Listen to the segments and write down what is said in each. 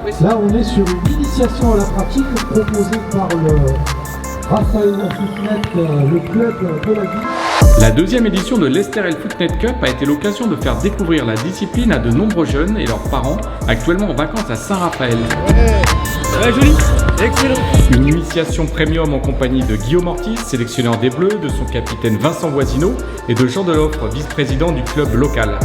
Là, on est sur une initiation à la pratique proposée par le Raphaël Footnet, le club de la ville. La deuxième édition de l'Estérel Footnet Cup a été l'occasion de faire découvrir la discipline à de nombreux jeunes et leurs parents, actuellement en vacances à Saint-Raphaël. Ouais, ça va joli, excellent. Une initiation premium en compagnie de Guillaume Ortiz, sélectionneur des Bleus, de son capitaine Vincent Voisineau et de Jean Deloffre, vice-président du club local.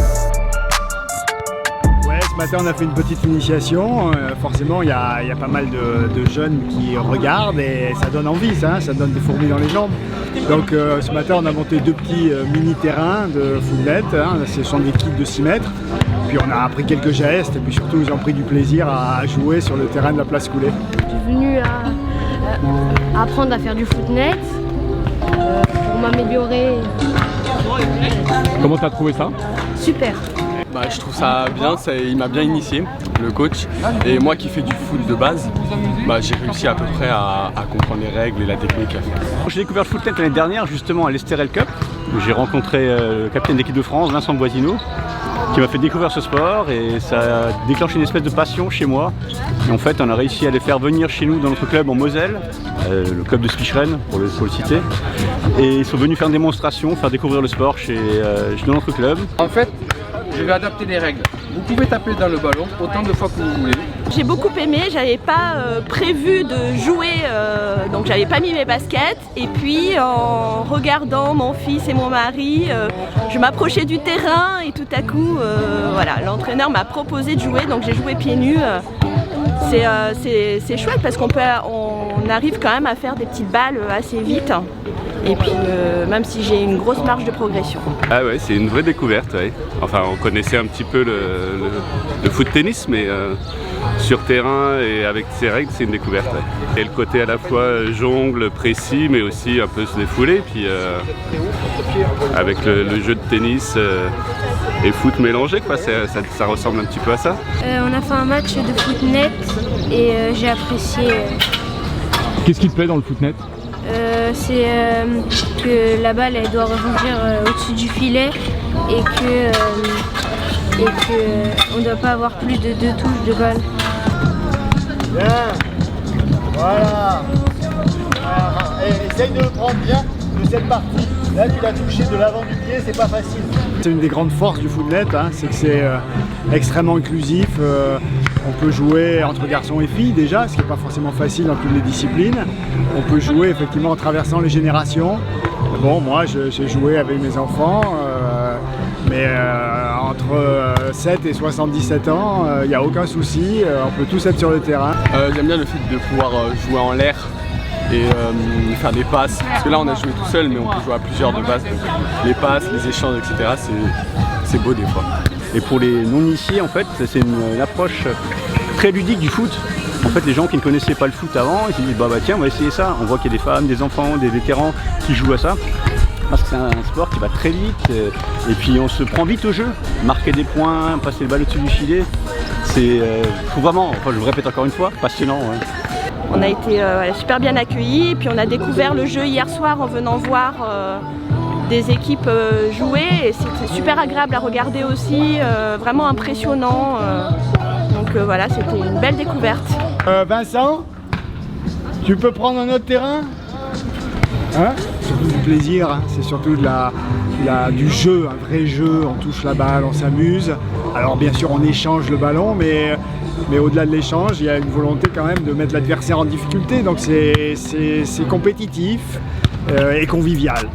Ce matin on a fait une petite initiation, forcément il y a pas mal de jeunes qui regardent et ça donne envie, ça donne des fourmis dans les jambes. Donc ce matin on a monté 2 petits mini-terrains de footnet, ce sont des kits de 6 mètres. Puis on a appris quelques gestes et puis surtout ils ont pris du plaisir à jouer sur le terrain de la place Coulée. Je suis venu à apprendre à faire du footnet pour m'améliorer. Comment t'as trouvé ça? Super. Je trouve ça bien, il m'a bien initié, le coach. Et moi qui fais du foot de base, j'ai réussi à peu près à comprendre les règles et la technique à faire. J'ai découvert le footnet l'année dernière justement à l'Estérel Cup. J'ai rencontré le capitaine d'équipe de France, Vincent Voisineau, qui m'a fait découvrir ce sport et ça a déclenché une espèce de passion chez moi. Et en fait, on a réussi à les faire venir chez nous dans notre club en Moselle, le club de Spicheren pour le citer. Et ils sont venus faire une démonstration, faire découvrir le sport dans notre club. En fait, je vais adapter les règles. Vous pouvez taper dans le ballon autant de fois que vous voulez. J'ai beaucoup aimé, j'avais pas prévu de jouer, donc j'avais pas mis mes baskets. Et puis en regardant mon fils et mon mari, je m'approchais du terrain et tout à coup, voilà, l'entraîneur m'a proposé de jouer, donc j'ai joué pieds nus. C'est chouette parce qu'on arrive quand même à faire des petites balles assez vite. Et puis même si j'ai une grosse marge de progression. Ah ouais, c'est une vraie découverte, ouais. Enfin, on connaissait un petit peu le foot-tennis, mais sur terrain et avec ses règles, c'est une découverte. Ouais. Et le côté à la fois jongle, précis, mais aussi un peu se défouler, puis avec le jeu de tennis et foot mélangé, quoi, ça ressemble un petit peu à ça. On a fait un match de footnet et j'ai apprécié. Qu'est-ce qui te plaît dans le footnet? C'est que la balle elle doit rebondir au-dessus du filet et que on ne doit pas avoir plus de 2 touches de balle. Bien, voilà. Essaye de le prendre bien de cette partie. Là tu l'as touché de l'avant du pied, c'est pas facile. C'est une des grandes forces du footnet, c'est que c'est extrêmement inclusif. On peut jouer entre garçons et filles déjà, ce qui n'est pas forcément facile dans toutes les disciplines. On peut jouer effectivement en traversant les générations. Bon, moi j'ai joué avec mes enfants, mais entre 7 et 77 ans, il n'y a aucun souci, on peut tous être sur le terrain. J'aime bien le fait de pouvoir jouer en l'air et faire des passes. Parce que là on a joué tout seul, mais on peut jouer à plusieurs de base. Donc les passes, les échanges, etc. c'est beau des fois. Et pour les non-initiés, en fait, c'est une approche très ludique du foot. En fait, les gens qui ne connaissaient pas le foot avant, ils se disent tiens, on va essayer ça. On voit qu'il y a des femmes, des enfants, des vétérans qui jouent à ça. Parce que c'est un sport qui va très vite et puis on se prend vite au jeu. Marquer des points, passer le ballon au-dessus du filet, c'est vraiment, je le répète encore une fois, passionnant. Ouais. On a été super bien accueillis et puis on a découvert le jeu hier soir en venant voir des équipes jouer et c'était super agréable à regarder aussi, vraiment impressionnant. Donc voilà, c'était une belle découverte. Vincent, tu peux prendre un autre terrain? C'est surtout du plaisir, c'est surtout du jeu, un vrai jeu, on touche la balle, on s'amuse. Alors bien sûr on échange le ballon, mais au-delà de l'échange, il y a une volonté quand même de mettre l'adversaire en difficulté, donc c'est compétitif et convivial.